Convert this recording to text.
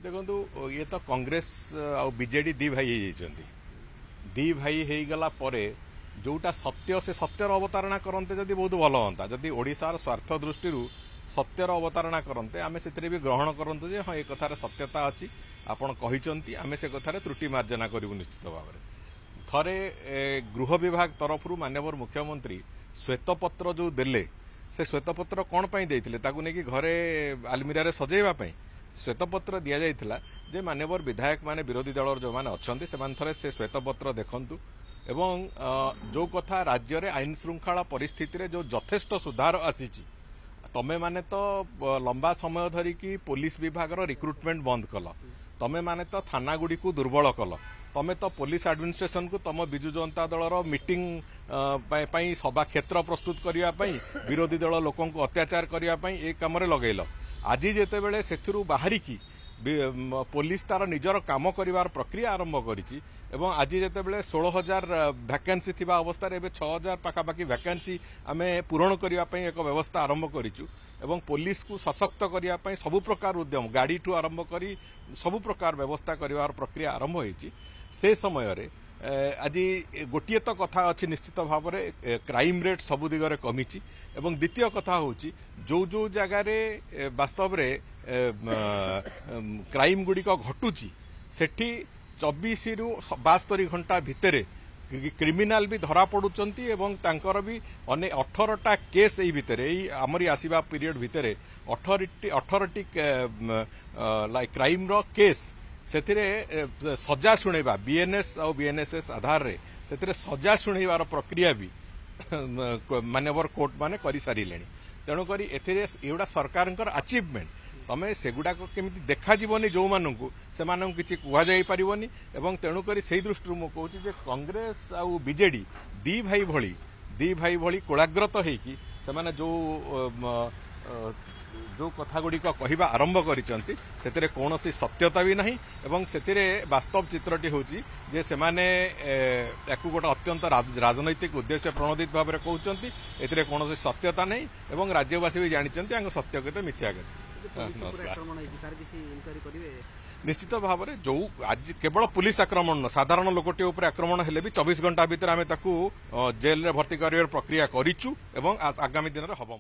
देखो ये तो कांग्रेस आ बीजेडी दी भाई दी भाई हो गला परे जोटा सत्य से सत्यर अवतारणा करते जदि बहुत भल हाँ जदि ओडिशार स्वार्थ दृष्टि सत्यर अवतारणा करते आम से भी ग्रहण करते जे हाँ ये कथार सत्यता अच्छी आपण कहते आम से कथार त्रुटि मार्जना करूँ निश्चित भाव में थरे गृह विभाग तरफ माननीय मुख्यमंत्री श्वेतपत्र जो देले से श्वेतपत्र कौन पाई देथिले ताकू नेकी घरे आलमीरा रे सजेवाई श्वेतपत्र दि जाइथिला जे माननीय विधायक माने विरोधी दल जो माने अछंती सेमान थरे से श्वेतपत्र देखंतु एवं जो कथा राज्य रे आईन श्रृंखला परिस्थिति रे जो यथेष्ट सुधार आसीची तमे माने तो लंबा समय धरिकी पुलिस विभाग रो रिक्रुटमेंट बंद कल तमे माने तो थाना गुडी को दुर्बल कल तमे तो पुलिस एडमिनिस्ट्रेशन को तम बिजु जनता दलर मीटिंग सभा क्षेत्र प्रस्तुत करने विरोधी दल लोक अत्याचार करने ये कम लगेल आज जिते बड़े से बाहरिकी पुलिस तार निजर काम कर प्रक्रिया आरंभ करिछि एवं आज जिते बड़े 16,000 वैकेंसी थिबा अवस्था रे 6,000 पाखापाखि वैकेंसी आमे पूरण करने एक व्यवस्था आरंभ करिछु एवं पुलिस को सशक्त करने सबु प्रकार उद्यम गाड़ी ठू आरंभ करी सबु प्रकार व्यवस्था कर प्रक्रिया आरंभ होइछि से समय रे आज गोटे तो कथा अच्छी निश्चित भाव में क्राइम रेट सबु दिगरे कमिछि एवं द्वितीय कथा होछि जो जगार वास्तव रे क्राइम गुड़िक घटुची सेठी 24 रु 72 घंटा भितर क्रिमिनाल भी धरा पड़ुचंती एवं तांकर भी 18टा केस एई भितर एई हमरी आसीबा पीरियड भितर 18टी क्राइम रो केस सेथिरे सजा शुणेबा बीएनएस और बीएनएसएस आधार रे सेथिरे सजा शुणेबार प्रक्रिया भी माननीय कोर्ट माने करि सारिलेनी तेणु करी एथिरे एउडा सरकारंकर अचीवमेंट तमे सेगुडा को केमिति देखा जीवनी जो माननकु से मानन किछि कुहा जाई परिबोनी एवं तेणु करी सेही दृष्टि मु कहूछि जे कांग्रेस आ बीजेडी दी भाई भली कोलाग्रत हेकी से माने जो कथा गुड़िक कहवा आरंभ करिसंती सेतिरे कौनसी सत्यता भी नहीं एवं सेतिरे वास्तव चित्रटी होची जे से माने याकु गोटे अत्यंत राजनैतिक उद्देश्य प्रणोदित भाव में कहउचंती एतिरे कौनसी सत्यता नहीं एवं राज्यवासी भी जानिचंती आंग सत्य केते मिथ्या केते निश्चित भाव में जो आज केवल पुलिस आक्रमण साधारण लोकटी उपर आक्रमण हेले भी 24 घंटा भितर आमे ताकू जेल रे भर्ती करियर प्रक्रिया करिचु एवं आगामी दिन रे हबो।